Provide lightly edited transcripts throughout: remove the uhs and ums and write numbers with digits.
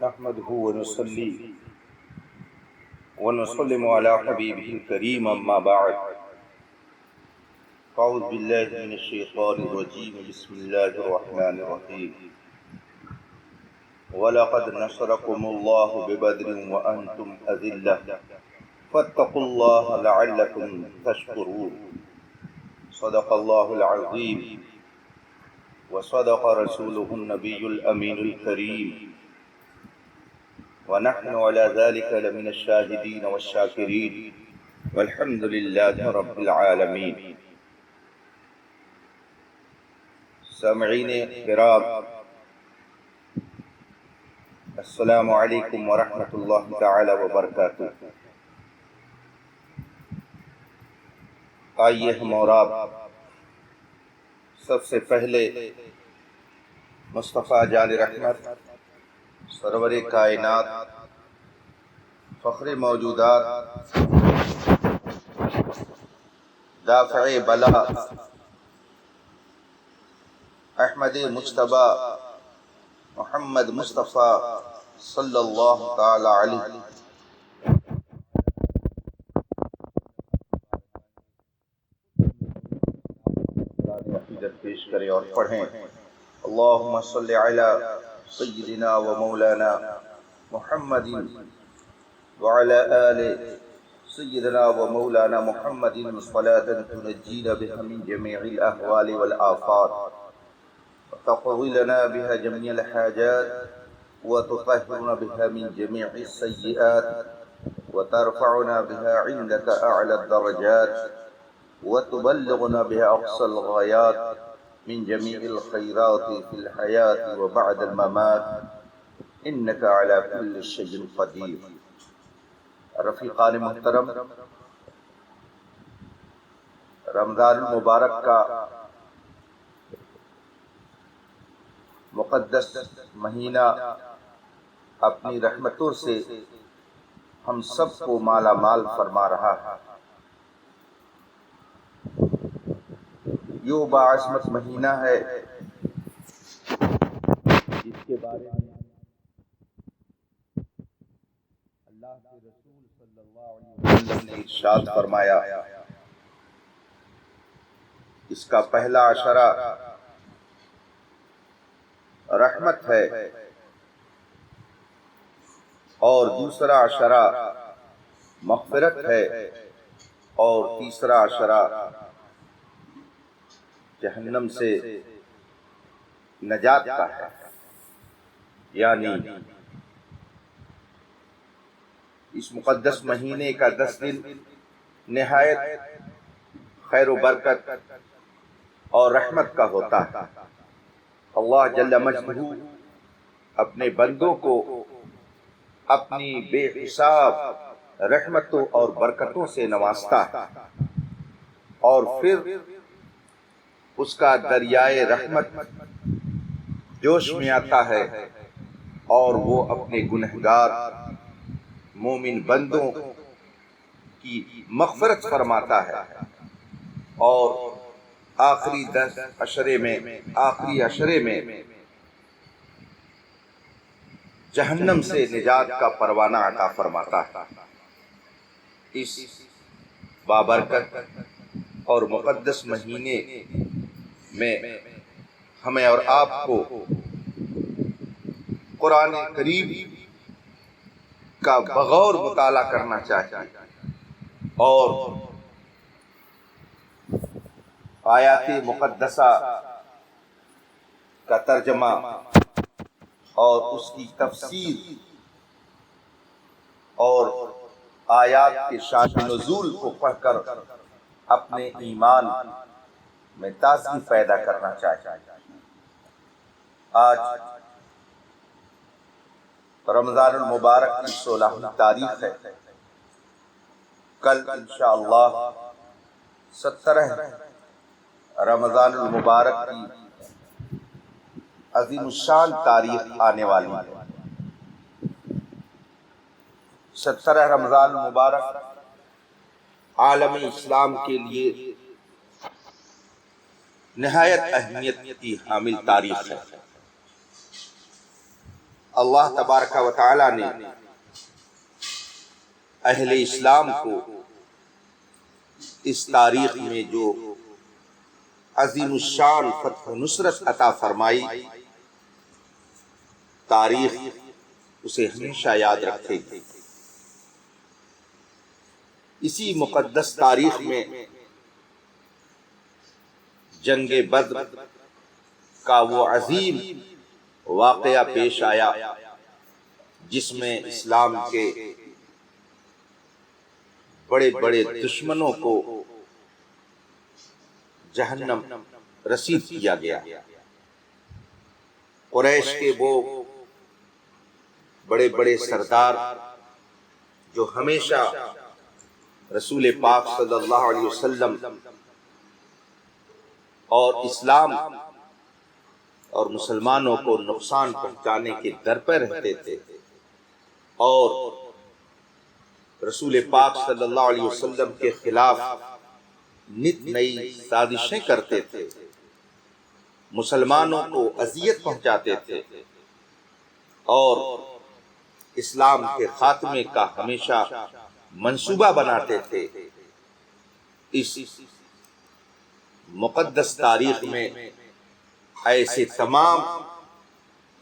نحمده ونصلي ونسلم على حبيبه الكريم أما بعد أعوذ بالله من الشيطان الرجيم بسم الله الرحمن الرحيم ولقد نصركم الله ببدر وأنتم أذلة فاتقوا الله لعلكم تشكرون صدق الله العظيم وصدق رسوله النبي الأمين الكريم ونحن على ذلك لمن الشاهدين والشاكرين والحمد لله رب العالمين. سامعین کرام، السلام علیکم ورحمۃ اللہ تعالی وبرکاتہ. آئیے ہم اور آپ سب سے پہلے مصطفیٰ جان رحمت، سرور کائنات، فخر موجودات، دافع بلا، احمد مجتبی محمد مصطفیٰ صلی اللہ تعالی علیہ پیش کریں اور پڑھیں. اللہم صلی علی سیدنا و مولانا محمد وعلى آل سيدنا ومولانا محمد صلاة تنجينا بها من جميع الأهوال والآفات وتقضي لنا بها جميع الحاجات وتطهرنا بها من جميع السيئات وترفعنا بها عندك أعلى الدرجات وتبلغنا بها أقصى الغايات من جميع الخيرات في الحياة وبعد الممات إنك على كل شيء قدير. رفیقان محترم، رمضان المبارک کا مقدس مہینہ اپنی رحمتوں سے ہم سب کو مالا مال فرما رہا ہے. یہ باعظمت مہینہ ہے جس کے بارے میں اللہ کے رسول صلی اللہ علیہ وسلم نے ارشاد فرمایا، اس کا پہلا عشرہ رحمت ہے اور دوسرا عشرہ مغفرت ہے اور تیسرا عشرہ جہنم سے نجات کا ہے. یعنی اس مقدس مہینے کا 10 دن نہایت خیر و برکت اور رحمت کا ہوتا ہے. اللہ جل مجدہ اپنے بندوں کو اپنی بے حساب رحمتوں اور برکتوں سے نوازتا ہے اور پھر اس کا دریائے رحمت جوش میں آتا ہے اور وہ اپنے گنہگار مومن بندوں کی مغفرت فرماتا ہے اور آخری عشرے میں جہنم سے نجات کا پروانہ عطا فرماتا ہے. اس بابرکت اور مقدس مہینے میں ہمیں اور آپ کو قرآن کریم کا بغور مطالعہ کرنا چاہیے اور آیات مقدسہ کا ترجمہ اور اس کی تفسیر اور آیات کے شان نزول کو پڑھ کر اپنے ایمان میں تازگی پیدا کرنا چاہیے. آج رمضان المبارک کی 16 تاریخ ہے. کل انشاءاللہ 17 رمضان المبارک کی عظیم الشان تاریخ آنے والی ہے. 17 رمضان المبارک عالم اسلام کے لیے نہایت اہمیت کی حامل تاریخ ہے. اللہ تبارک و تعالی نے اہل اسلام کو اس تاریخ میں جو عظیم الشان فتح و نصرت عطا فرمائی، تاریخ اسے ہمیشہ یاد رکھے گی۔ اسی مقدس تاریخ میں جنگ بدر کا وہ عظیم واقعہ پیش آیا جس میں اسلام کے بڑے بڑے دشمنوں کو جہنم رسید کیا گیا۔ قریش کے وہ بڑے بڑے سردار جو ہمیشہ رسول پاک صلی اللہ علیہ وسلم اور اسلام اور مسلمانوں کو نقصان پہنچانے کے در پہ رہتے تھے اور رسول پاک صلی اللہ علیہ وسلم کے خلاف نت نئی سازشیں کرتے تھے، مسلمانوں کو اذیت پہنچاتے تھے اور اسلام کے خاتمے کا ہمیشہ منصوبہ بناتے تھے، اس مقدس تاریخ میں ایسے تمام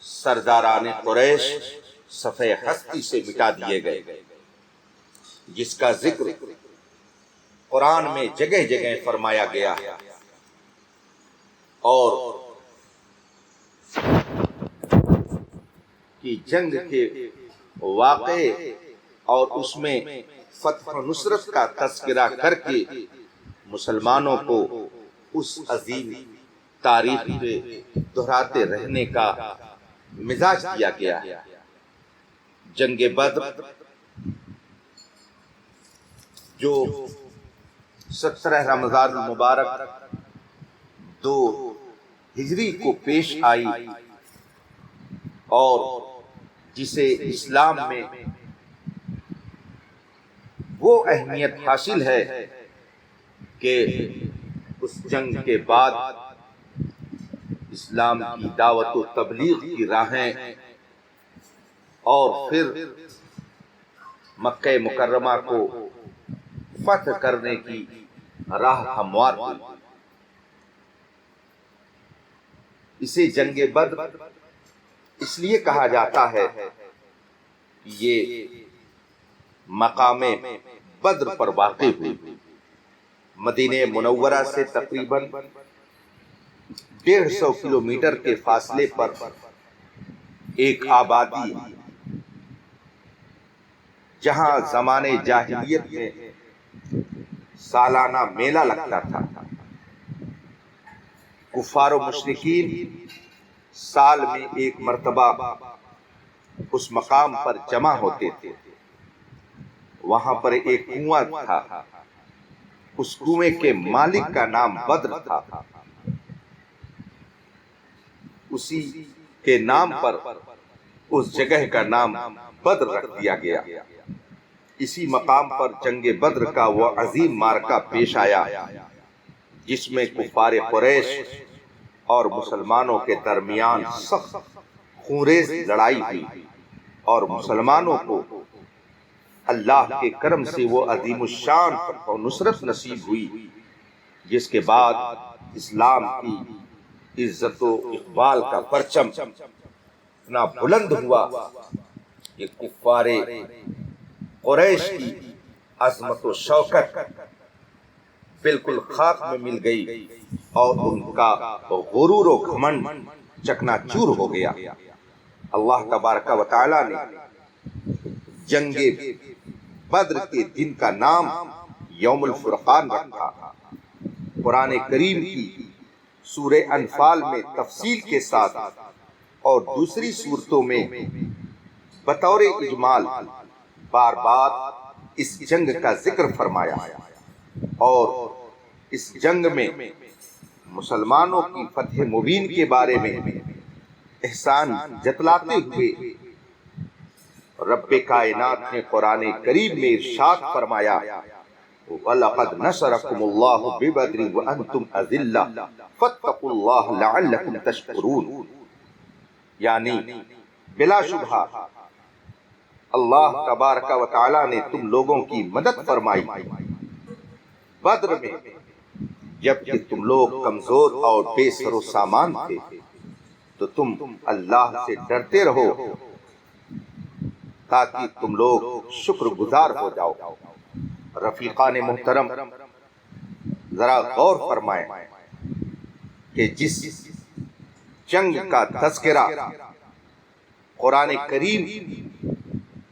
سرداران قریش صفحہ ہستی سے مٹا دیے گئے، جس کا ذکر قرآن میں جگہ جگہ فرمایا گیا ہے۔ اور کہ جنگ کے واقعے اور اس میں فتح و نصرت کا تذکرہ کر کے مسلمانوں کو اس عظیم تاریخ پہ دہراتے رہنے کا مزاج دیا گیا ہے۔ جنگ بدر جو 17 رمضان المبارک 2 ہجری کو پیش آئی اور جسے اسلام میں وہ اہمیت حاصل ہے کہ اس جنگ کے بعد اسلام کی دعوت و تبلیغ کی راہیں اور پھر مکہ مکرمہ کو فتح کرنے کی راہ ہموار ہوئی۔ اسے جنگ بدر اس لیے کہا جاتا ہے کہ یہ مقام بدر پر واقع ہوئی۔ مدینہ منورہ سے تقریباً 150 کلومیٹر کے فاصلے پر ایک آبادی جہاں زمانے جاہلیت میں سالانہ میلہ لگتا تھا، کفار و مشرکین سال میں ایک مرتبہ اس مقام پر جمع ہوتے تھے۔ وہاں پر ایک کنواں تھا، اس کنویں کے مالک کا نام بدر تھا، اسی کے نام پر اس جگہ کا نام بدر رکھ دیا گیا۔ اسی مقام پر جنگ بدر کا وہ عظیم معرکہ پیش آیا جس میں کفار قریش اور مسلمانوں کے درمیان سخت خونریز لڑائی ہوئی اور مسلمانوں کو اللہ کے کرم سے وہ عظیم الشان فتح و نصرت نصیب ہوئی، جس کے بعد اسلام کی عزت و اقبال کا پرچم اتنا بلند ہوا کہ کفار قریش کی عظمت و شوکت بالکل خاک میں مل گئی اور ان کا غرور و گھمنڈ چکنا چور ہو گیا۔ اللہ تبارک و تعالی نے جنگ بدر کے دن کا نام یوم الفرقان رکھا۔ قرآن کریم کی سورہ انفال میں تفصیل کے ساتھ اور دوسری سورتوں میں بطور اجمال بار بار اس جنگ کا ذکر فرمایا اور اس جنگ میں مسلمانوں کی فتح مبین کے بارے میں احسان جتلاتے ہوئے رب کائنات نے قرآن کریم میں ارشاد فرمایا وَلَقَدْ نَصَرَكُمُ اللَّهُ بِبَدْرٍ وَأَنْتُمْ أَذِلَّةٌ فَاتَّقُوا اللَّهَ لَعَلَّكُمْ تَشْكُرُونَ، یعنی بلا شبہ اللہ تبارک و تعالی نے تم لوگوں کی مدد فرمائی بدر میں، جبکہ تم لوگ کمزور اور بے سر و سامان تھے، تو تم اللہ سے ڈرتے رہو تاکہ تم لوگ شکر گزار ہو جاؤ۔ رفیقان محترم، ذرا غور فرمائیں کہ جس جنگ کا تذکرہ قرآن کریم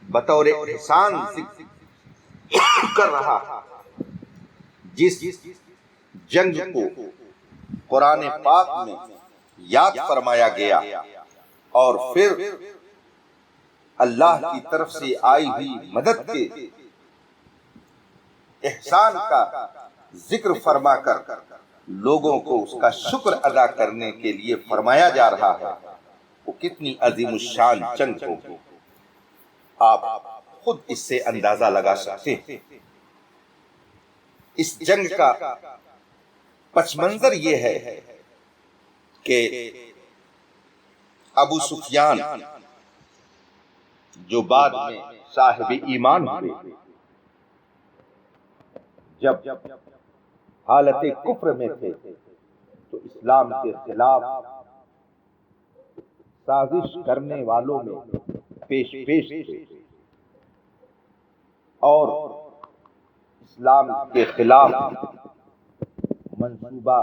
بطور احسان کر رہا، جس جنگ کو قرآن پاک میں یاد فرمایا گیا اور پھر اللہ کی طرف سے آئی ہوئی مدد کے احسان کا ذکر فرما کر لوگوں کو اس کا شکر ادا کرنے کے لیے فرمایا جا رہا ہے، وہ کتنی عظیم الشان جنگ ہوگی، آپ خود اس سے اندازہ لگا سکتے ہیں۔ اس جنگ کا پس منظر یہ ہے کہ ابو سفیان جو بعد میں صاحب ایمان ہوئے، جب حالت کفر میں تھے تو اسلام کے خلاف سازش کرنے والوں میں پیش تھے اور اسلام کے خلاف منصوبہ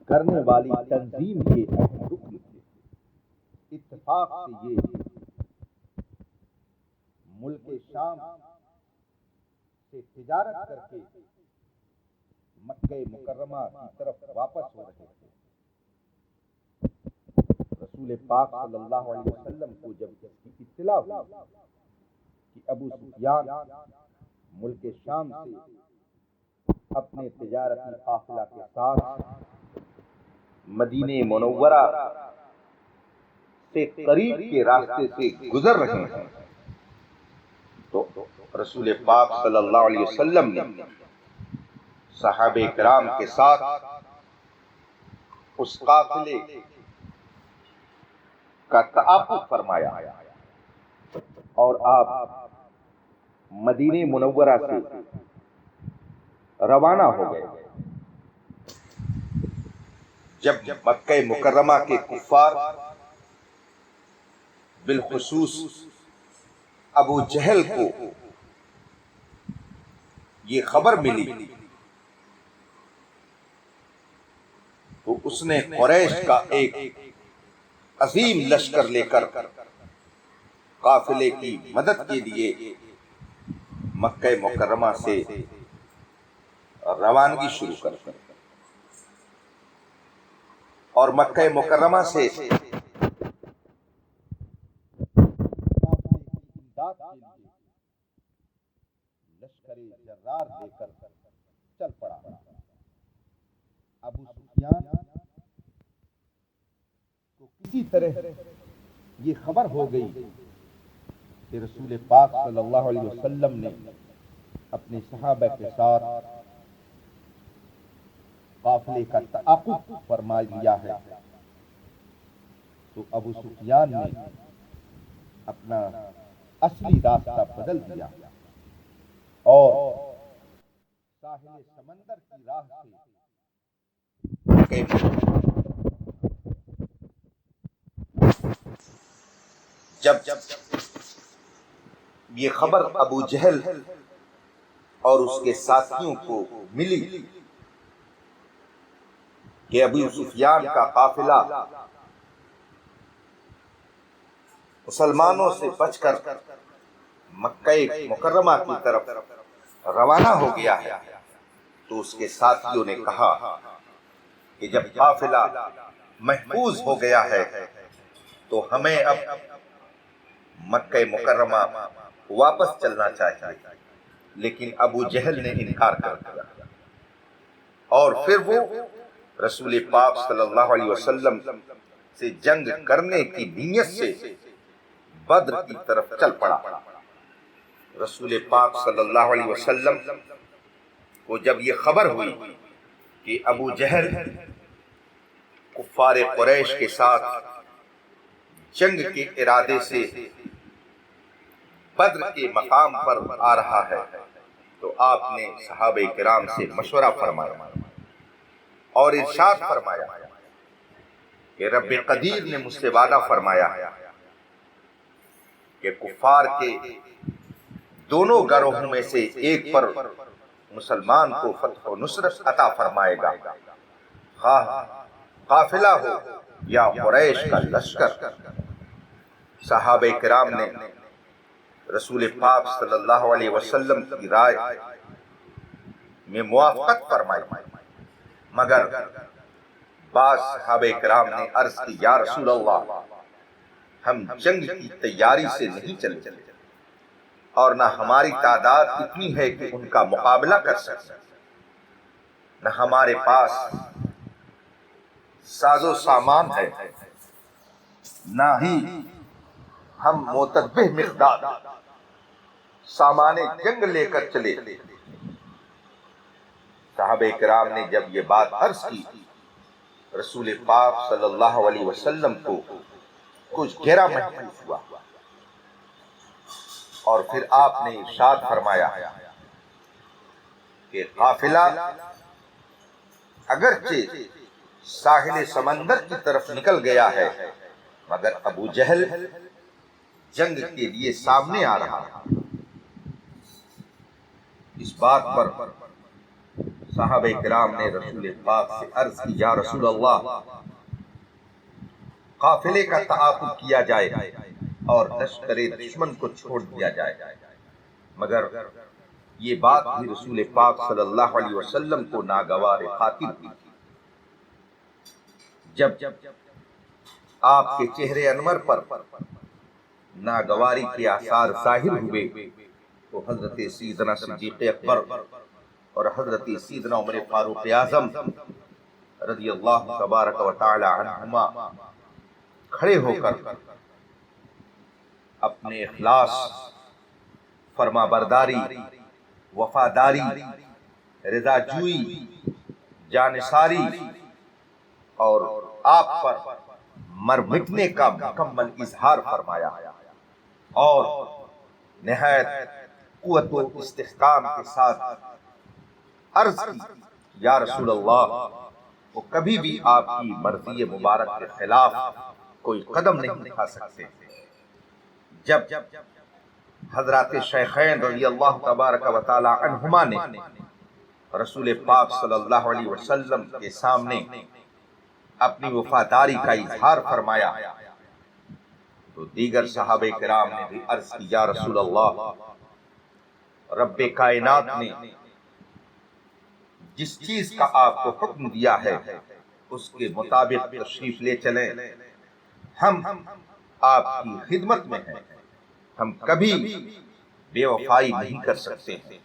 کرنے والی تنظیم کے اہم رکن تھے۔ اتفاق سے یہ ملک شام سے تجارت کر کے مکہ مکرمہ کی طرف واپس ہو رہے تھے۔ رسول پاک صلی اللہ علیہ وسلم کو جب اس کی اطلاع ہوئی کہ ابو سفیان ملک شام سے اپنے تجارتی قافلہ کے ساتھ مدینہ منورہ سے قریب کے راستے سے گزر رہے ہیں، تو رسول پاک صلی اللہ علیہ وسلم نے صحابہ کرام کے ساتھ اس قافلے کا تعاقب فرمایا اور آپ مدینہ منورہ سے روانہ ہو گئے۔ جب مکہ مکرمہ کے کفار، بالخصوص ابو جہل کو یہ خبر ملی تو اس نے قریش کا ایک عظیم لشکر لے کر قافلے کی مدد کے لیے مکہ مکرمہ سے روانگی شروع کر دی اور مکہ مکرمہ سے لشکر جرار لے کر چل پڑا۔ ابو سفیان کو کسی طرح یہ خبر ہو گئی کہ رسول پاک صلی اللہ علیہ وسلم نے اپنے صحابہ کے ساتھ قافلے کا تعاقب فرما لیا ہے، تو ابو سفیان نے اپنا اصلی راستہ بدل دیا اور ساحل سمندر کی راہ سے جب یہ خبر ابو جہل اور اس کے ساتھیوں کو ملی کہ ابو سفیان کا قافلہ مسلمانوں سے بچ کر مکہ مکرمہ کی طرف روانہ ہو گیا ہے، تو اس کے ساتھیوں نے کہا کہ جب قافلہ محفوظ ہو گیا ہے تو ہمیں اب مکہ مکرمہ واپس چلنا چاہیے، لیکن ابو جہل نے انکار کر دیا اور پھر وہ رسول پاک صلی اللہ علیہ وسلم سے جنگ کرنے کی نیت سے بدر کی طرف چل پڑا۔ رسول پاک صلی اللہ علیہ وسلم کو جب یہ خبر ہوئی کہ ابو جہل کفار قریش کے ساتھ جنگ کے ارادے سے بدر کے مقام پر آ رہا ہے تو آپ نے صحابہ کرام سے مشورہ فرمایا اور ارشاد فرمایا کہ رب قدیر نے مجھ سے وعدہ فرمایا کہ کفار کے دونوں گروہوں میں سے ایک پر مسلمان کو فتح و نصرت عطا فرمائے گا، خواہ قافلہ ہو یا قریش کا لشکر۔ صحابہ کرام نے رسول پاک صلی اللہ علیہ وسلم کی رائے میں موافقت فرمائی، مگر بعض صحابہ کرام نے عرض کی یا رسول اللہ، ہم جنگ کی تیاری سے نہیں چلے اور نہ ہماری تعداد اتنی ہے کہ ان کا مقابلہ کر سکیں، نہ ہمارے پاس ساز و سامان ہے، نہ ہی ہم معتبر مقدار سامان جنگ لے کر چلے۔ صحابہ کرام نے جب یہ بات عرض کی، رسول پاک صلی اللہ علیہ وسلم کو کچھ گہرا محسوس ہوا اور پھر آپ نے ارشاد فرمایا کہ قافلہ اگرچہ ساحل سمندر کی طرف نکل گیا ہے مگر ابو جہل جنگ کے لیے سامنے آ رہا ہے۔ اس بات پر صحابہ کرام نے رسول پاک سے عرض کی یا رسول اللہ، قافلے کا تعاقب کیا جائے اور لشکر دشمن کو چھوڑ دیا جائے، مگر یہ بات بھی رسول پاک صلی اللہ علیہ وسلم کو ناگوار خاطر تھی۔ جب آپ کے چہرے انور پر ناگواری کے آثار ظاہر ہوئے تو حضرت سیدنا صدیق اکبر اور حضرت سیدنا عمر فاروق اعظم رضی اللہ تبارک و تعالی عنہما کھڑے ہو کر اپنے اخلاص، فرما برداری، وفاداری، رضا جوئی، جانثاری اور آپ پر مر مٹنے کا مکمل اظہار فرمایا اور نہایت قوت و استحکام کے ساتھ عرض کی یا رسول اللہ، وہ کبھی بھی آپ کی مرضی مبارک کے خلاف کوئی قدم نہیں اٹھا سکتے۔ جب حضرات شیخین رضی اللہ تبارک و تعالی عنہما نے رسول پاک صلی اللہ علیہ وسلم کے سامنے اپنی وفاداری کا اظہار فرمایا تو دیگر صحابہ کرام نے بھی عرض کی یا رسول اللہ، رب کائنات نے جس چیز کا آپ کو حکم دیا ہے اس کے مطابق تشریف لے چلیں، ہم آپ کی خدمت میں ہیں، ہم کبھی بے وفائی نہیں کر سکتے ہیں،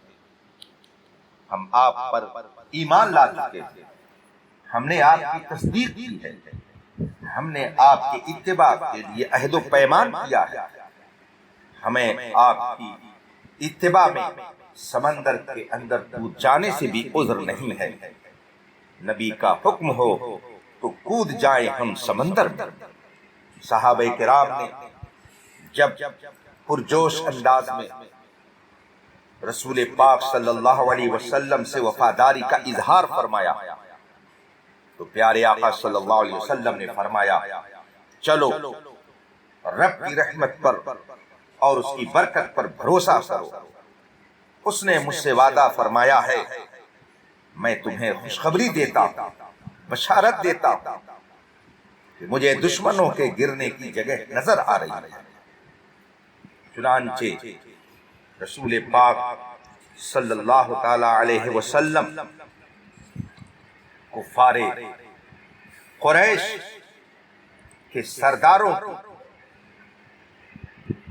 ہم آپ پر ایمان لا چکے ہیں، ہم نے آپ کی تصدیق کی ہے، ہم نے آپ کے اتباع کے لیے عہد و پیمان کیا ہے، ہمیں آپ کی اتباع میں سمندر کے اندر کود جانے سے بھی عذر نہیں ہے، نبی کا حکم ہو تو کود جائیں ہم سمندر میں۔ صحابہ کرام نے جب پرجوش انداز میں رسول پاک صلی اللہ علیہ وسلم سے وفاداری کا اظہار فرمایا تو پیارے آقا صلی اللہ علیہ وسلم نے فرمایا چلو رب کی رحمت پر اور اس کی برکت پر بھروسہ کرو، اس نے مجھ سے وعدہ فرمایا ہے، میں تمہیں خوشخبری دیتا ہوں، بشارت دیتا ہوں کہ مجھے دشمنوں کے گرنے کی جگہ نظر آ رہی ہے۔ چنانچہ رسول پاک صلی اللہ تعالی علیہ وسلم کفار قریش کے سرداروں کو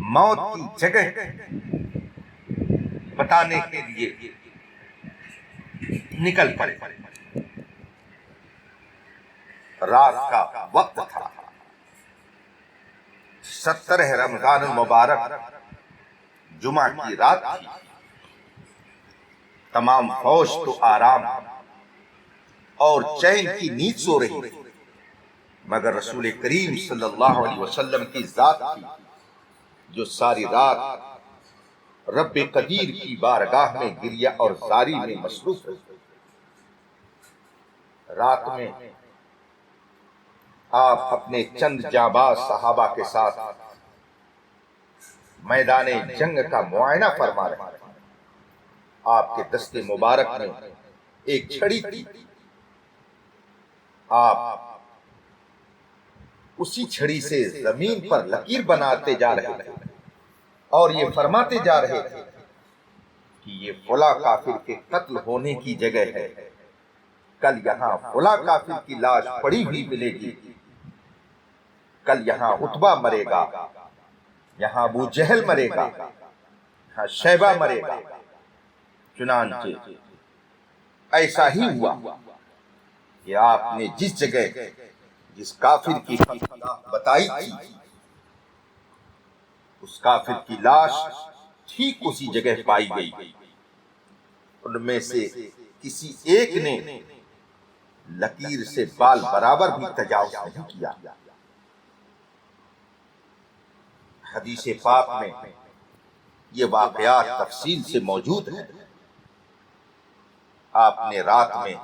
موت کی جگہ بتانے کے لیے نکل پڑے۔ رات کا وقت تھا، 17 رمضان المبارک جمعہ کی رات تھی، تمام فوج تو آرام اور چین کی نیند سو رہی، مگر رسول کریم صلی اللہ علیہ وسلم کی ذات تھی جو ساری رات رب قدیر کی بارگاہ میں گریہ اور زاری میں مصروف رہی۔ رات میں آپ اپنے چند جانباز صحابہ کے ساتھ میدان جنگ کا معائنہ فرما رہے ہیں۔ آپ کے دست مبارک میں ایک چھڑی تھی، آپ اسی چھڑی سے زمین پر لکیر بناتے جا رہے تھے اور یہ فرماتے جا رہے تھے کہ یہ فلاں کافر کے قتل ہونے کی جگہ ہے، کل یہاں فلاں کافر کی لاش پڑی ہوئی ملے گی، کل یہاں عتبہ مرے گا، یہاں ابو جہل مرے گا، یہاں شیبہ مرے گا۔ چنانچہ ایسا ہی ہوا کہ آپ نے جس جگہ جس کافر کی بتائی تھی اس کافر کی لاش ٹھیک اسی جگہ پائی گئی۔ ان میں سے کسی ایک نے لکیر سے بال برابر بھی تجاوز نہیں کیا۔ حدیث پاک میں یہ واقعات تفصیل سے موجود ہیں۔ آپ نے رات میں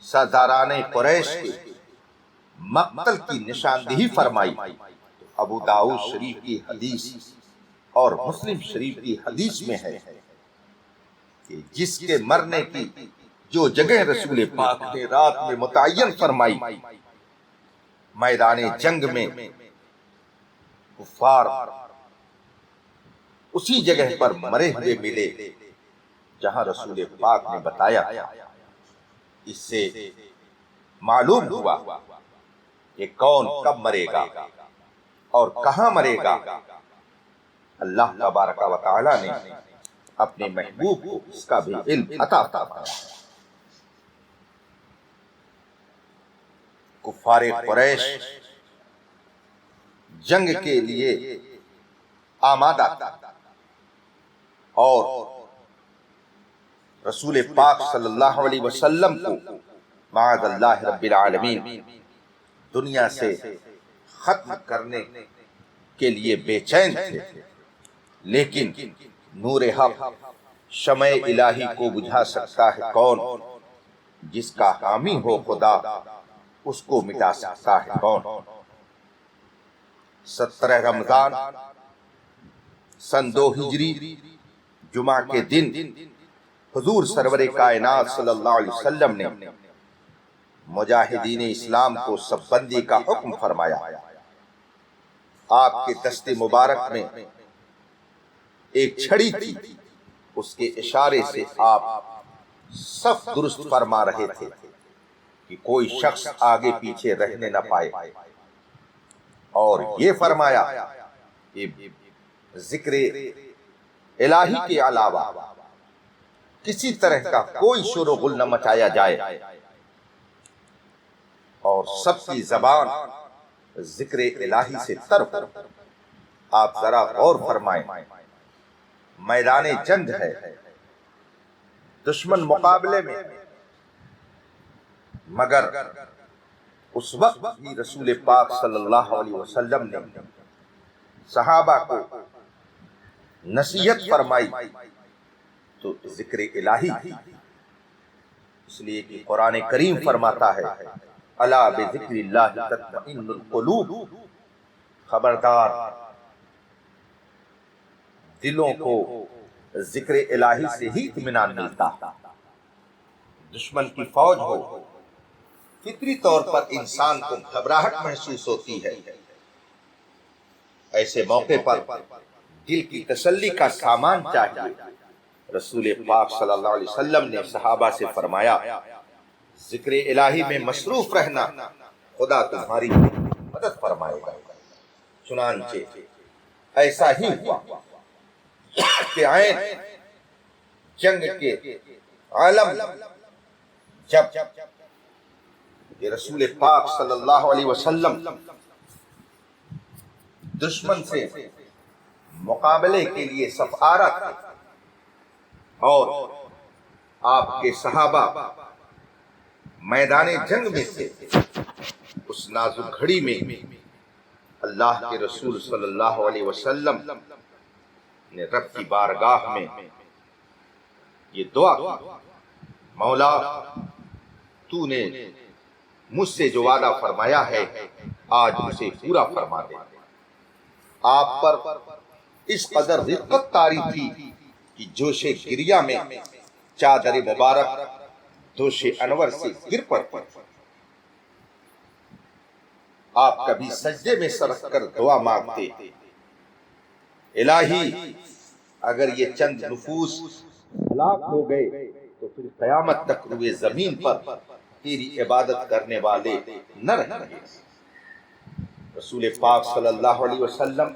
سرداران قریش کے مقتل کی نشاندہی فرمائی۔ ابو داؤد شریف کی حدیث اور مسلم شریف کی حدیث میں ہے کہ جس کے مرنے کی جو جگہ رسول پاک نے رات میں متعین فرمائی، میدان جنگ میں کفار اسی جگہ پر مرے ہوئے ملے جہاں رسول پاک نے بتایا۔ اس سے معلوم ہوا کہ کون کب مرے گا اور کہاں مرے گا۔ اللہ تبارک و تعالی نے اپنے محبوب کو اس کا بھی علم عطا فرمایا۔ کفار قریش جنگ کے لیے آمادہ تھا اور رسول پاک صلی اللہ علیہ وسلم کو معاذ اللہ رب العالمین دنیا سے ختم کرنے کے لیے بے چین تھے، لیکن نور حق شمع الہی کو بجھا سکتا ہے کون؟ جس کا حامی ہو خدا اس کو مٹا سکتا ہے کون؟ 17 رمضان سن 2 ہجری جمعہ کے دن حضور سرور کائنات صلی اللہ علیہ وسلم نے مجاہدین اسلام کو سب بندی کا حکم فرمایا۔ آپ کے دست مبارک میں ایک چھڑی تھی، اس کے اشارے سے آپ صف درست فرما رہے تھے کہ کوئی شخص آگے پیچھے رہنے نہ پائے، اور یہ فرمایا کہ ذکر الہی کے علاوہ کسی طرح کا کوئی شور و غل نہ مچایا جائے، اور سب کی زبان ذکر الہی سے تر ہو۔ آپ ذرا غور فرمائیں، میدان جنگ ہے، دشمن مقابلے میں، مگر اس وقت بھی رسول پاک صلی اللہ علیہ وسلم نے صحابہ کو نصیحت فرمائی تو ذکر الہی تھی، اس لیے کہ قرآن کریم فرماتا ہے الا بذکر اللہ تطمئن القلوب، خبردار دلوں کو ذکر الہی سے ہی اطمینان ملتا۔ دشمن کی فوج ہو، فطری طور پر انسان کو گھبراہٹ محسوس ہوتی ہے، ایسے موقع پر دل کی تسلی کا سامان چاہیے۔ رسول پاک صلی اللہ علیہ وسلم نے صحابہ سے فرمایا ذکر الہی میں مصروف رہنا، خدا تمہاری مدد فرمائے گا۔ چنانچہ ایسا ہی ہوا کہ عین جنگ کے عالم جب کہ رسول پاک صلی اللہ علیہ وسلم دشمن سے مقابلے کے لیے صف آرا تھے اور آپ کے صحابہ میدان جنگ میں تھے، اس نازک گھڑی میں اللہ کے رسول صلی اللہ علیہ وسلم نے رب کی بارگاہ میں یہ دعا کی، مولا تو نے مجھ سے جو وعدہ فرمایا ہے آج اسے پورا فرما دے۔ آپ پر اس قدر رقت طاری تھی کہ جوش گریہ میں چادر مبارک دوش انور سے گر پڑتی۔ آپ کبھی سجدے میں سر رکھ کر دعا مانگتے، الہی اگر یہ چند نفوس ہلاک ہو گئے تو پھر قیامت تک روئے زمین پر تیری عبادت کرنے والے نہ رہیں گے۔ رسول پاک صلی اللہ علیہ وسلم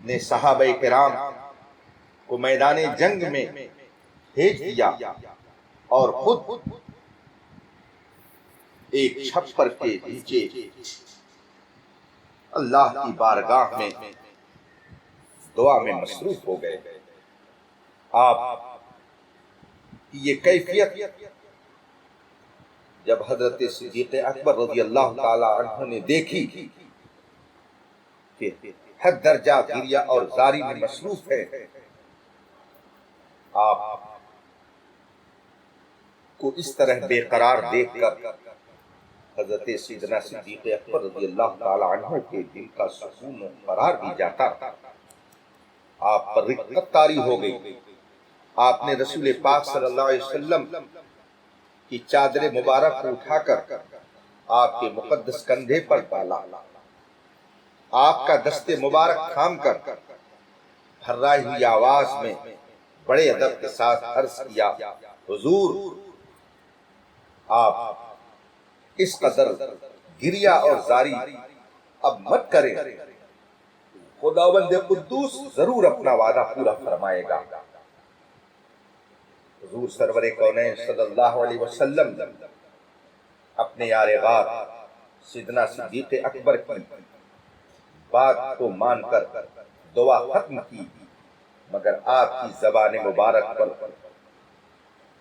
نے صحابہ کرام کو میدان جنگ میں بھیج دیا اور خود ایک چھپر کے نیچے اللہ کی بارگاہ میں دعا میں مصروف ہو گئے۔ آپ کی یہ کیفیت جب حضرت صدیق اکبر رضی اللہ تعالی عنہ نے دیکھی کہ حد درجہ گریہ اور زاری میں مصروف ہے، آپ کو اس طرح بے قرار دیکھ کر حضرت سیدنا صدیق اکبر رضی اللہ تعالی عنہ کے دل کا سکون و قرار بھی جاتا۔ آپ پر رقت طاری ہو گئی۔ آپ نے رسول پاک صلی اللہ علیہ وسلم کی چادر مبارک کو اٹھا کر آپ کے مقدس کندھے پر ڈالا، آپ کا دست مبارک تھام کر پھررائی ہوئی آواز میں بڑے ادب کے ساتھ عرض کیا، حضور آپ اس قدر گریہ اور زاری اب مت کریں، خداوند قدوس ضرور اپنا وعدہ پورا فرمائے گا۔ حضور سرور کونین صلی اللہ علیہ وسلم اپنے یار غار سیدنا صدیق اکبر کی بات کو مان کر دعا ختم کی، مگر آپ کی زبان مبارک پر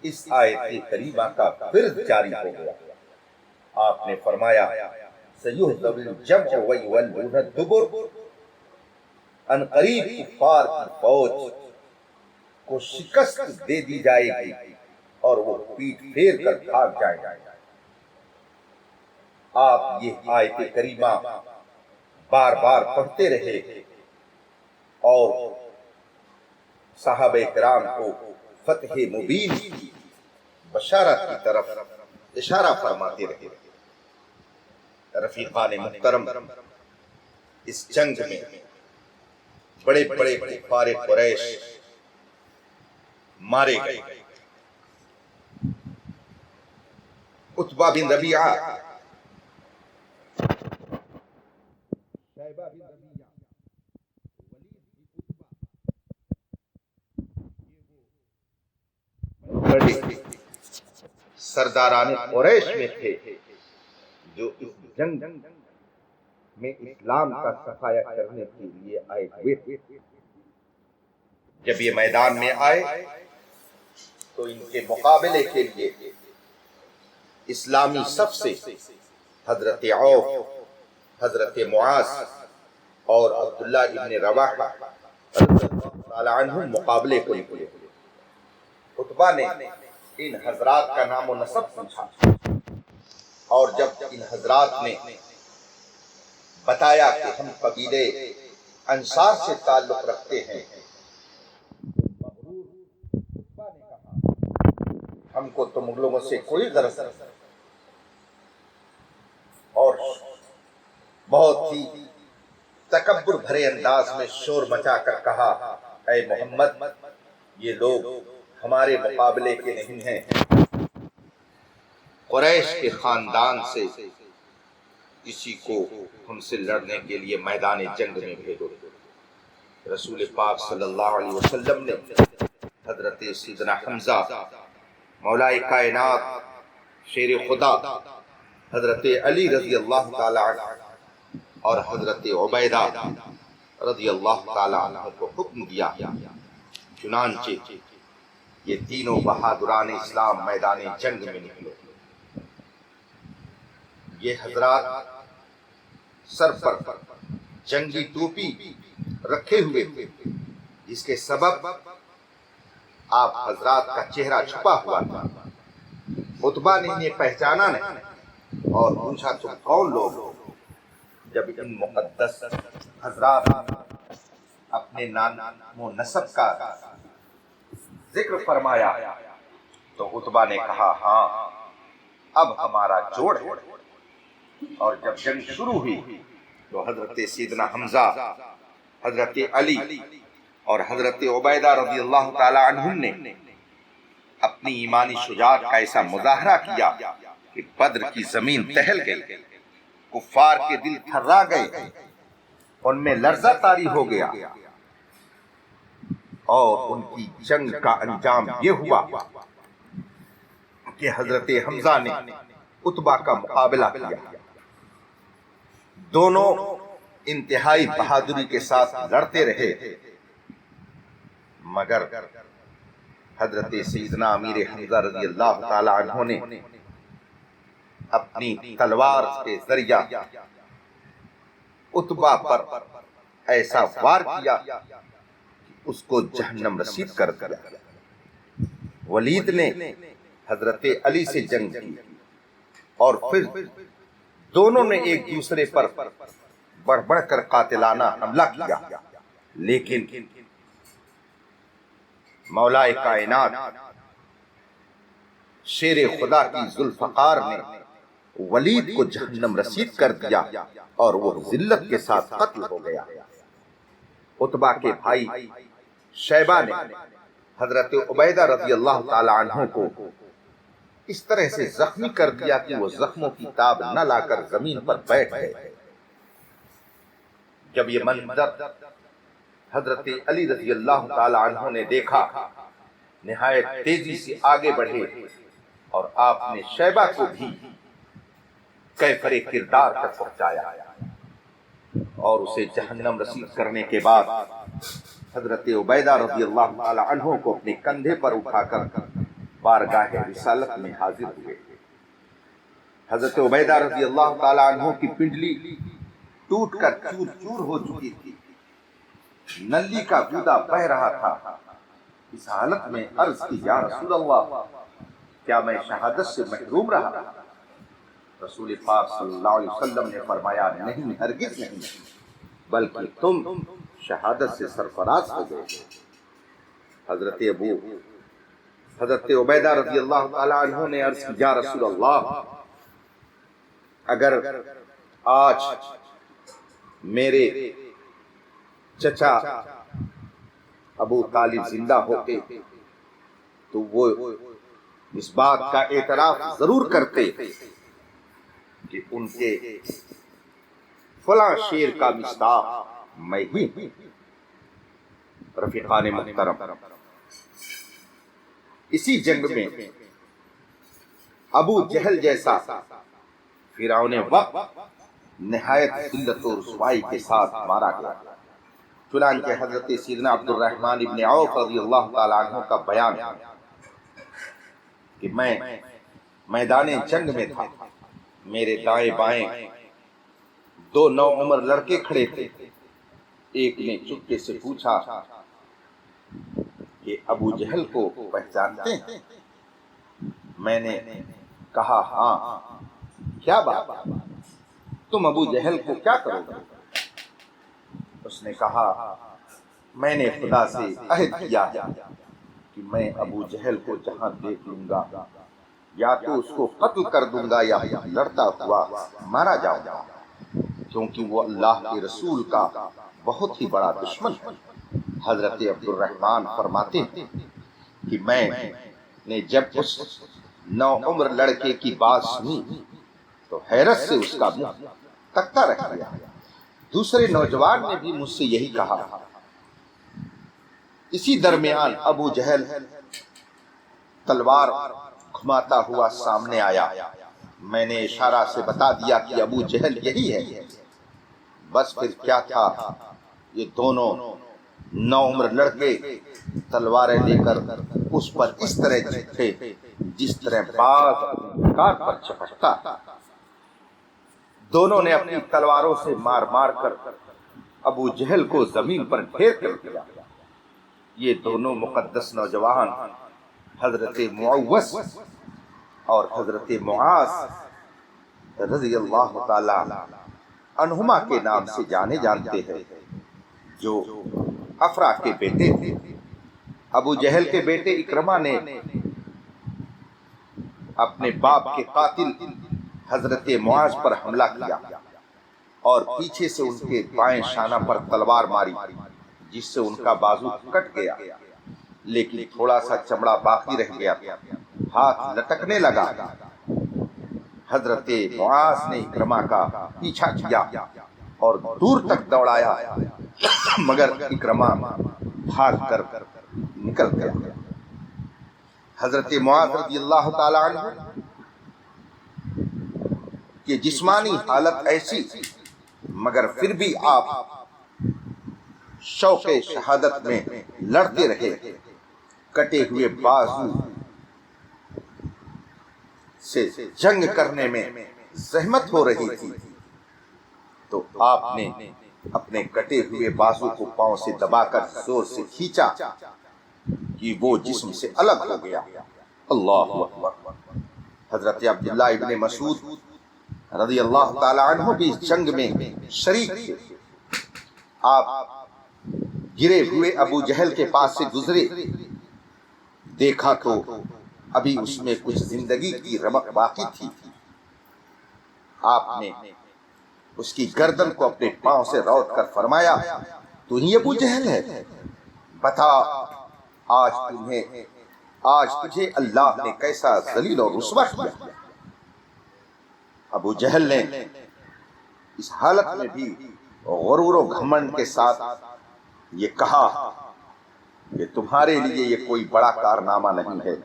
اس آیت کریمہ کا ورد جاری ہو گیا۔ آپ نے فرمایا، سَيُهْزَمُ الْجَمْعُ وَيُوَلُّونَ الدُّبُرَ، ان قریب کفار کی فوج کو شکست دے دی جائے گی اور وہ پیٹ پھیر کر بھاگ جائیں گے۔ آپ یہ آیت کریمہ بار بار پڑھتے رہے اور صحابہ کرام کو فتح مبین کی بشارت کی طرف اشارہ فرماتے رہے۔ رفیقان محترم، اس جنگ میں بڑے بڑے کفار قریش مارے گئے۔ عتبہ بن ربیعہ، شیبہ بن ربیعہ، ولید بن عتبہ، بڑے سرداران قریش میں تھے جو اس جنگ میں اسلام کا صفایا کرنے کے لیے آئے ہوئے تھے۔ جب یہ میدان میں آئے تو ان کے مقابلے کے لیے اسلامی صف سے حضرت عوف، حضرت معاذ اور عبداللہ ابن رواحہ رضی اللہ تعالی عنہ مقابلے کو نکلے۔ عتبہ نے ان حضرات کا نام و نسب پوچھا، اور جب ان حضرات نے بتایا کہ ہم قبیلے انصار سے تعلق رکھتے ہیں، ہم کو تم لوگوں سے کوئی غرض نہیں، اور بہت ہی تکبر بھرے انداز میں شور مچا کر کہا، اے محمد، یہ لوگ ہمارے مقابلے کے نہیں ہیں، قریش کے خاندان سے کسی کو ہم سے لڑنے کے لیے میدان جنگ میں بھیجو۔ رسول پاک صلی اللہ علیہ وسلم نے حضرت سیدنا حمزہ مولا کائنات شیر خدا، حضرت علی رضی اللہ تعالی عنہ اور حضرت عبیدہ رضی اللہ تعالی عنہ کو حکم دیا، چنانچہ یہ تینوں بہادران اسلام میدان جنگ میں نکلے۔ یہ حضرات سر پر جنگی ٹوپی رکھے ہوئے تھے، جس کے سبب آپ حضرات کا چہرہ چھپا ہوا تھا۔ عتبہ نے انہیں پہچانا نہیں اور پوچھا تم کون لوگ ہو؟ جب ان مقدس حضرات اپنے نام و نسب کا ذکر فرمایا تو عتبہ نے کہا ہاں اب ہمارا جوڑ ہے۔ اور جب جنگ شروع ہوئی تو حضرت سیدنا حمزہ، حضرت علی اور حضرت عبیدہ رضی اللہ تعالی عنہم نے اپنی ایمانی شجاعت کا ایسا مظاہرہ کیا کہ بدر کی زمین تہل گئی، کفار کے دل تھرا گئے، ان میں لرزہ طاری ہو گیا، اور ان کی جنگ کا انجام یہ ہوا کہ حضرت حمزہ نے عتبہ کا مقابلہ کیا۔ دونوں انتہائی بہادری کے ساتھ لڑتے رہے، مگر حضرت سیدنا امیر حمزہ رضی اللہ تعالی عنہ نے اپنی تلوار کے ذریعہ عتبہ پر ایسا وار کیا کہ اس کو جہنم رسید کر دیا۔ ولید نے حضرت علی سے جنگ کی اور پھر دونوں نے ایک دوسرے پر بڑھ بڑھ کر قاتلانہ حملہ کیا، لیکن مولا کائنات شیر خدا کی ذوالفقار نے ولید کو جہنم رسید کر دیا اور وہ ذلت کے ساتھ قتل ہو گیا۔ عتبہ کے بھائی شیبہ نے حضرت عبیدہ رضی اللہ تعالی عنہ کو اس طرح سے زخمی کر دیا کہ وہ زخموں کی تاب نہ لا کر زمین پر بیٹھ گئے۔ جب یہ منظر حضرت علی رضی اللہ تعالی عنہ نے دیکھا، نہایت تیزی سے آگے بڑھے اور آپ نے شیبہ کو بھی کیفر کردار تک پہنچایا اور اسے جہنم رسید کرنے کے بعد حضرت عبیدہ رضی اللہ تعالی عنہ کو اپنے کندھے پر اٹھا کر بارگاہ رسالت میں حاضر ہوئے۔ حضرت عبیدہ رضی اللہ تعالی عنہ کی پنڈلی ٹوٹ کر چور چور ہو چکی تھی، نلی کا دودہ بہ رہا تھا۔ اس حالت میں عرض کی یا رسول اللہ کیا میں شہادت سے محروم رہا؟ رسول پاک صلی اللہ علیہ وسلم نے فرمایا نہیں، ہرگز نہیں، بلکہ تم شہادت سے سرفراز ہو گئے۔ حضرت عبیدہ رضی اللہ تعالی عنہ نے عرض کی یا رسول اللہ اگر آج میرے چچا ابو طالب زندہ ہوتے تو وہ اس بات کا اعتراف ضرور کرتے کہ ان کے فلاں شیر کا مصداق میں ہی۔ رفیقان محترم، اسی جنگ میں ابو جہل جیسا فرعون وقت نہایت ذلت و رسوائی کے ساتھ مارا گیا۔ چنانچہ حضرت سیدنا عبد الرحمن ابن عوف رضی اللہ تعالی عنہ کا بیان ہے کہ میں میدان جنگ میں تھا، میرے دائیں بائیں دو نوعمر لڑکے کھڑے تھے۔ ایک نے چپکے سے پوچھا کہ ابو جہل کو پہچانتے ہیں؟ میں نے کہا ہاں۔ کیا بات، تم ابو جہل کو کیا کرو گے؟ اس نے کہا میں نے خدا سے عہد کیا ہے کہ میں ابو جہل کو جہاں دیکھ لوں گا یا تو اس کو قتل کر دوں گا یا لڑتا ہوا مارا جاؤں گا، کیونکہ وہ اللہ کے رسول کا بہت ہی بڑا دشمن ہے۔ حضرت عبد الرحمن فرماتے ہیں کہ میں نے جب اس نوعمر لڑکے کی بات سنی تو حیرت سے اس کا منہ تکتا رہ گیا۔ دوسرے نوجوان نے بھی مجھ سے یہی کہا۔ اسی درمیان ابو جہل تلوار گھماتا ہوا سامنے آیا۔ میں نے اشارہ سے بتا دیا کہ ابو جہل یہی ہے۔ بس پھر کیا تھا، یہ دونوں نوعمر لڑکے تلواریں لے کر اس پر اس طرح چپٹے جس طرح باز شکار پر چپٹتا۔ دونوں نے اپنی تلواروں سے مار مار کر ابو جہل کو زمین پر ڈھیر کر دیا۔ یہ دونوں مقدس نوجوان حضرت معوذ اور حضرت معاذ رضی اللہ تعالی عنہما کے نام سے جانے جانتے ہیں، جو افرا کے بیٹے تھے۔ ابو جہل کے بیٹے اکرمہ نے اپنے باپ کے قاتل حضرت معاذ پر حملہ کیا اور پیچھے سے ان کے بائیں شانہ پر تلوار ماری، جس سے ان کا بازو کٹ گیا، لیکن تھوڑا سا چمڑا باقی رہ گیا، ہاتھ لٹکنے لگا۔ حضرت معاذ نے اکرمہ کا پیچھا کیا اور دور تک دوڑایا، مگر اکرمہ بھاگ کر نکل گیا۔ حضرت معاذ رضی اللہ تعالی عنہ کہ جسمانی حالت ایسی تھی، مگر پھر بھی آپ شوق شہادت میں لڑتے رہے۔ کٹے ہوئے بازو سے جنگ کرنے میں زحمت ہو رہی تھی، تو آپ نے اپنے کٹے ہوئے بازو کو پاؤں سے دبا کر زور سے کھینچا کہ وہ جسم سے الگ ہو گیا۔ اللہ اکبر۔ حضرت عبداللہ ابن مسعود رضی اللہ تعالی عنہ بھی اس جنگ میں شریک تھے۔ آپ گرے ہوئے ابو جہل کے پاس سے گزرے، دیکھا تو ابھی اس میں کچھ زندگی کی رمق باقی تھی۔ آپ نے اس کی گردن کو اپنے پاؤں سے روت کر فرمایا، تو ہی ابو جہل ہے؟ بتا آج تجھے اللہ نے کیسا ذلیل اور رسوا کیا۔ ابو جہل نے اس حالت میں بھی غرور و گھمنڈ کے ساتھ یہ کہا کہ تمہارے لیے یہ کوئی بڑا کارنامہ نہیں ہے،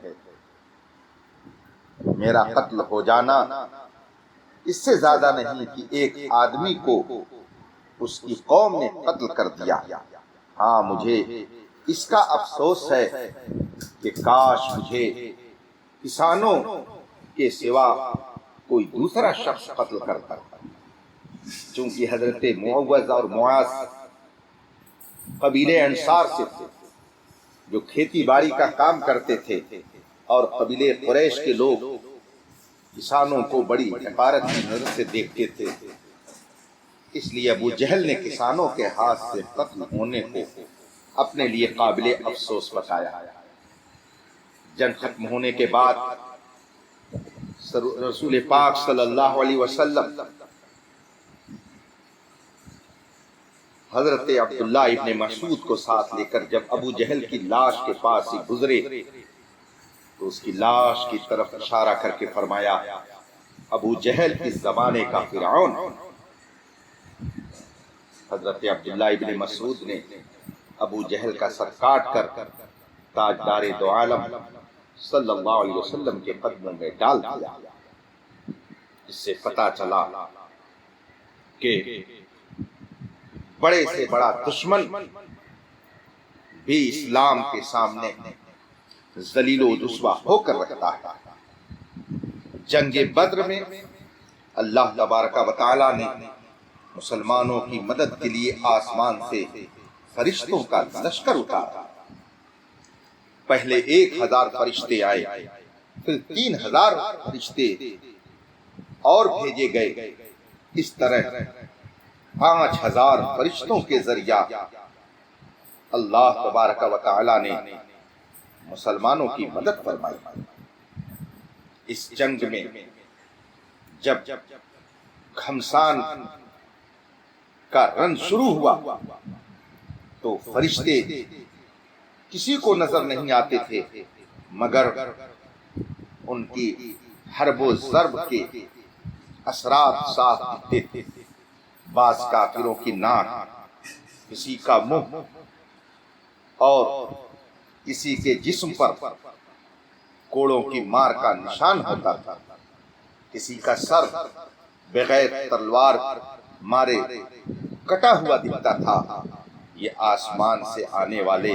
میرا قتل ہو جانا اس سے زیادہ نہیں کہ ایک آدمی کو اس کی قوم نے قتل کر دیا۔ ہاں، مجھے اس کا افسوس ہے کہ کاش مجھے کسانوں کے سوا کوئی دوسرا شخص قتل کرتا، چونکہ حضرت معوذ اور معاذ قبیلے انصار سے تھے، جو کھیتی باڑی کا کام کرتے تھے، اور قبیلے قریش کے لوگ کسانوں کو بڑی حقارت کی نظر سے دیکھتے تھے۔ اس لیے ابو جہل نے کسانوں کے ہاتھ سے قتل ہونے کو اپنے لیے قابل افسوس بتایا۔ جنگ ختم ہونے کے بعد رسول پاک صلی اللہ علیہ وسلم حضرت عبداللہ ابن مسعود کو ساتھ لے کر جب ابو جہل کی لاش کے پاس سے گزرے تو اس کی لاش کی طرف اشارہ کر کے فرمایا، ابو جہل اس زمانے کا فرعون۔ حضرت عبداللہ ابن مسعود نے ابو جہل کا سر کاٹ کر تاجدار دو عالم صلی اللہ علیہ وسلم کے قدموں میں ڈال دیا۔ اس سے پتہ چلا کہ بڑے سے بڑا دشمن بھی اسلام کے سامنے ذلیل و رسوا ہو کر رکھتا ہے۔ جنگ بدر میں اللہ تبارک و تعالی نے مسلمانوں کی مدد کے لیے آسمان سے فرشتوں کا لشکر اتارا۔ پہلے 1000 فرشتے آئے، پھر 3000 فرشتے اور بھیجے گئے۔ اس طرح 5000 فرشتوں کے ذریعہ اللہ تبارک و تعالی نے مسلمانوں کی مدد فرمائی۔ اس جنگ میں جب گھمسان کا رن شروع ہوا تو فرشتے کسی کو نظر نہیں آتے تھے، مگر ان کی حرب و ضرب کے اثرات ساتھ دکھتے تھے۔ بعض کافروں کی ناک، کسی کا منہ اور کسی کے جسم پر کوڑوں کی مار کا نشان ہوتا تھا، کسی کا سر بغیر تلوار مارے کٹا ہوا دکھتا تھا۔ یہ آسمان سے آنے والے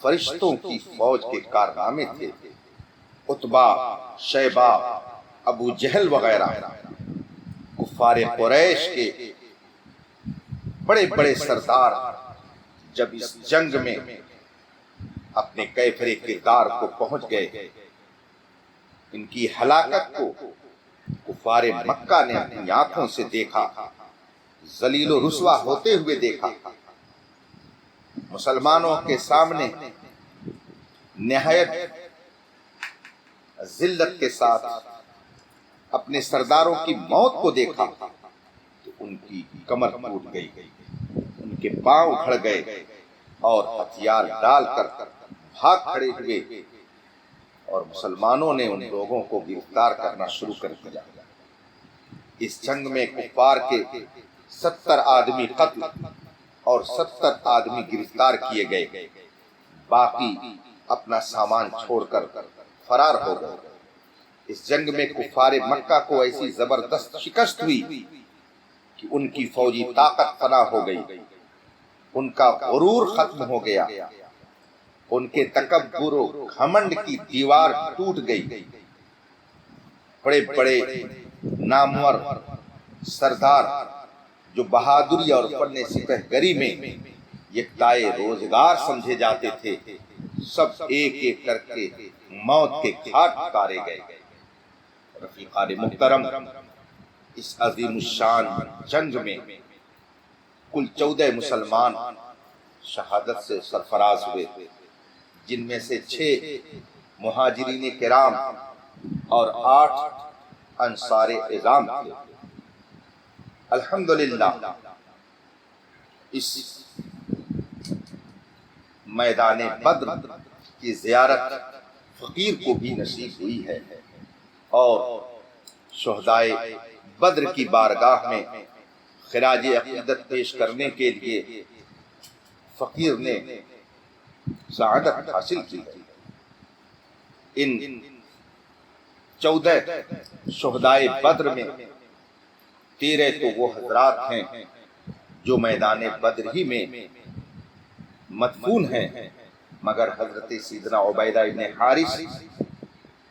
فرشتوں کی فوج کے کارنامے تھے۔ عتبہ، شیبہ، ابو جہل وغیرہ کفار قریش کے بڑے بڑے سردار جب اس جنگ میں اپنے کیفر کردار کو پہنچ گئے، ان کی ہلاکت کو کفار مکہ نے اپنی آنکھوں سے دیکھا، ذلیل و رسوا ہوتے ہوئے دیکھا۔ مسلمانوں کے سامنے نہایت ذلت کے ساتھ اپنے سرداروں کی موت کو دیکھا تو ان کی کمر ٹوٹ گئی، ان کے پاؤں اکھڑ گئے اور ہتھیار ڈال کر بھاگ کھڑے ہوئے، اور مسلمانوں نے ان لوگوں کو گرفتار کرنا شروع کر دیا۔ اس جنگ میں کفار کے 70 آدمی قتل اور 70 آدمی گرفتار کیے گئے، باقی اپنا سامان چھوڑ کر فرار ہو گئے۔ اس جنگ میں کفار مکہ کو ایسی زبردست شکست ہوئی کہ ان کی فوجی طاقت فنا ہو گئی، ان کا غرور ختم ہو گیا، ان کے تکبر و گھمنڈ کی دیوار ٹوٹ گئی۔ بڑے بڑے نامور سردار جو بہادری اور فن سپہگری میں یکتائے روزگار سمجھے جاتے تھے، سب ایک ایک کر کے موت کے گھاٹ اتارے گئے۔ رفیقان محترم، اس عظیم الشان جنگ میں کل 14 مسلمان شہادت سے سرفراز ہوئے، جن میں سے 6 مہاجرین کرام اور 8 انصار عظام تھے۔ الحمدللہ اس میدان بدر کی زیارت فقیر کو بھی نصیب ہوئی ہے، اور شہدائے بدر کی بارگاہ میں خراج عقیدت پیش کرنے کے لیے فقیر نے سعادت حاصل کی ہے۔ ان 14 شہدائے بدر میں 13 تو وہ حضرات ہیں جو میدان بدر ہی میں مدفون ہیں، مگر حضرت سیدنا عبیدہ ابن حارث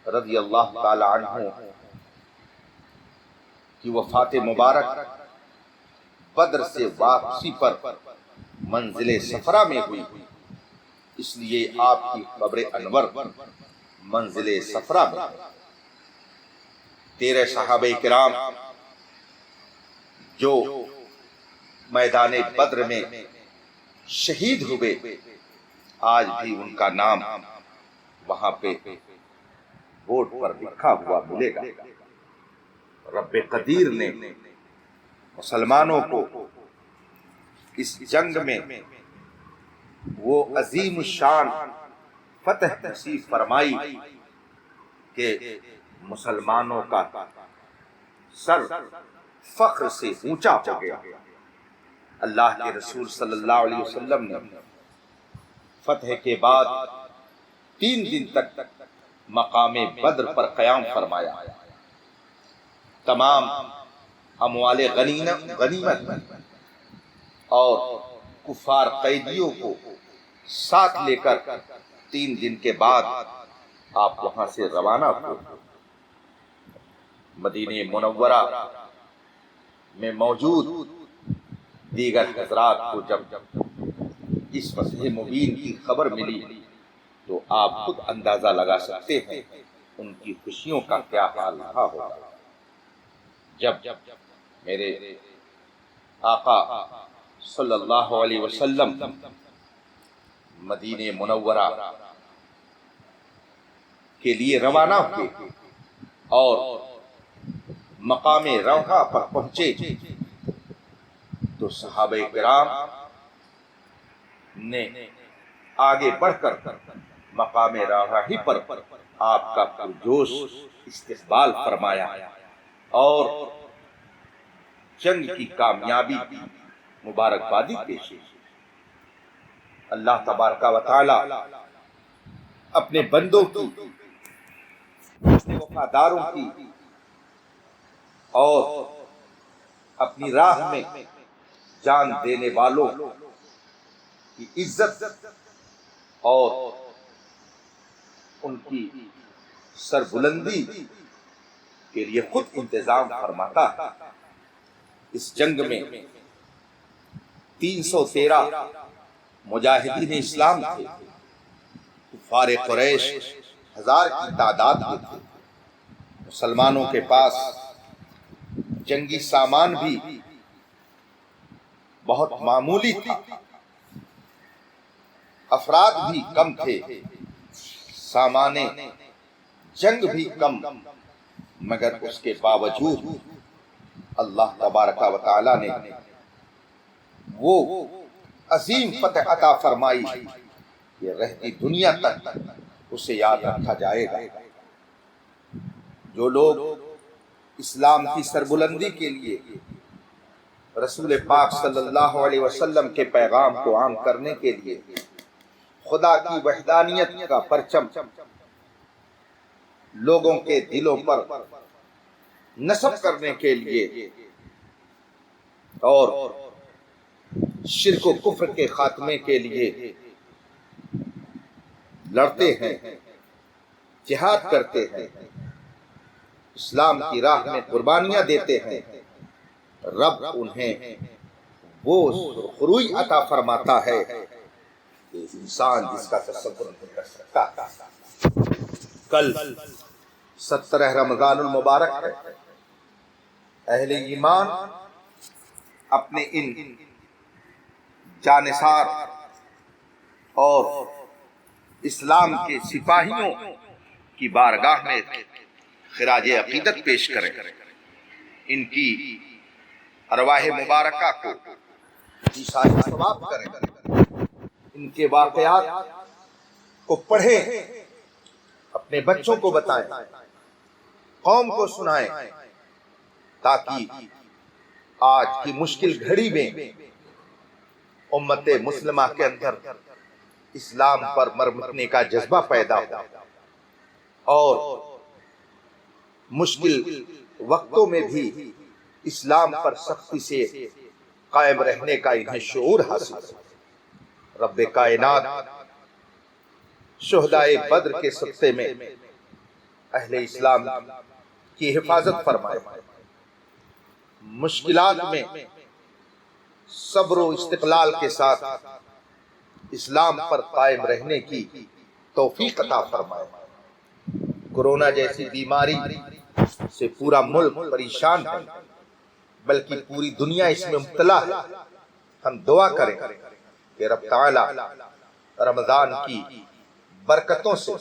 رضی اللہ تعالی عنہ کی وفات مبارک بدر سے واپسی پر منزل صفرا میں ہوئی، اس لیے آپ کی قبر انور منزل صفرا میں۔ 13 صحابہ کرام جو میدان بدر میں شہید ہوئے، آج بھی ان کا نام وہاں پہ بورڈ پر لکھا ہوا ملے گا۔ رب قدیر نے مسلمانوں کو اس جنگ میں وہ عظیم الشان فتح نصیب فرمائی کہ مسلمانوں کا سر فخر سے اونچا ہو گیا۔ اللہ کے رسول صلی اللہ علیہ وسلم نے فتح کے بعد 3 دن تک مقام بدر پر قیام فرمایا، تمام اموال غنیمت اور کفار قیدیوں کو ساتھ لے کر 3 دن کے بعد آپ وہاں سے روانہ ہوئے۔ مدینہ منورہ میں موجود دیگر حضرات کو جب اس فتح مبین کی خبر ملی تو آپ خود اندازہ لگا سکتے ہیں ان کی خوشیوں کا کیا حال رہا ہوگا۔ جب میرے آقا صلی اللہ علیہ وسلم مدینہ منورہ کے لیے روانہ ہوئے اور مقام روحہ پر پہنچے تو صحابہ کرام نے آگے بڑھ کر مقام روحہ ہی پر آپ کا پرجوش استقبال فرمایا اور جنگ کی کامیابی کی مبارکبادی پیش کی۔ اللہ تبارک و تعالی اپنے بندوں کی، اپنے وفاداروں کی اور اپنی راہ میں جان دینے والوں کی عزت اور ان کی سربلندی کے لیے خود انتظام فرماتا ہے۔ اس جنگ میں 313 مجاہدین اسلام تھے، کفار قریش 1000 کی تعداد میں تھے۔ مسلمانوں کے پاس جنگی سامان بھی بہت معمولی تھا، افراد بھی کم تھے، سامان جنگ بھی کم، مگر اس کے باوجود اللہ تبارک و تعالی نے وہ عظیم فتح عطا فرمائی کہ رہتی دنیا تک اسے یاد رکھا جائے گا۔ جو لوگ اسلام کی سربلندی کے لیے رسول پاک صلی اللہ علیہ وسلم کے پیغام کو عام کرنے کے لیے خدا کی وحدانیت کا پرچم لوگوں کے دلوں پر نصب کرنے کے لیے اور شرک و کفر کے خاتمے کے لیے لڑتے ہیں، جہاد کرتے ہیں، اسلام کی راہ میں قربانیاں دیتے ہیں، رب انہیں وہ سرخروئی عطا فرماتا ہے کہ انسان جس کا تصور نہیں کر سکتا۔ کل 17 رمضان المبارک ہے۔ اہل ایمان اپنے ان جانثار اور اسلام کے سپاہیوں کی بارگاہ میں خراج عقیدت پیش کریں، ان کی ارواح مبارکہ کو ایثار ثواب کریں، ان کے واقعات کو پڑھیں، اپنے بچوں کو بتائیں، قوم کو سنائیں، تاکہ آج کی مشکل گھڑی میں امت مسلمہ کے اندر اسلام پر مرمٹنے کا جذبہ پیدا ہو اور مشکل وقتوں میں بھی اسلام پر سختی سے قائم رہنے کا انہیں شعور حاصل ہو۔ رب کائنات شہدائے بدر کے صدقے میں اہل اسلام کی حفاظت فرمائے، مشکلات میں صبر و استقلال کے ساتھ اسلام پر قائم رہنے کی توفیق عطا فرمائے۔ کورونا جیسی بیماری سے پورا ملک پریشان ہے، بلکہ پوری دنیا اس میں مبتلا ہے۔ ہم دعا کریں کہ رب تعالی رمضان کی برکتوں سے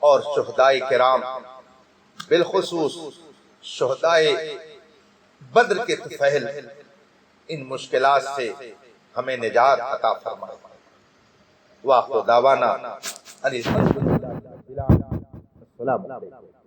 اور شہدائے کرام بالخصوص شہدائے بدر کے طفیل ان مشکلات سے ہمیں نجات عطا فرمائے۔ وآخر دعوانا ان الحمد للہ رب العالمین۔ السلام علیکم۔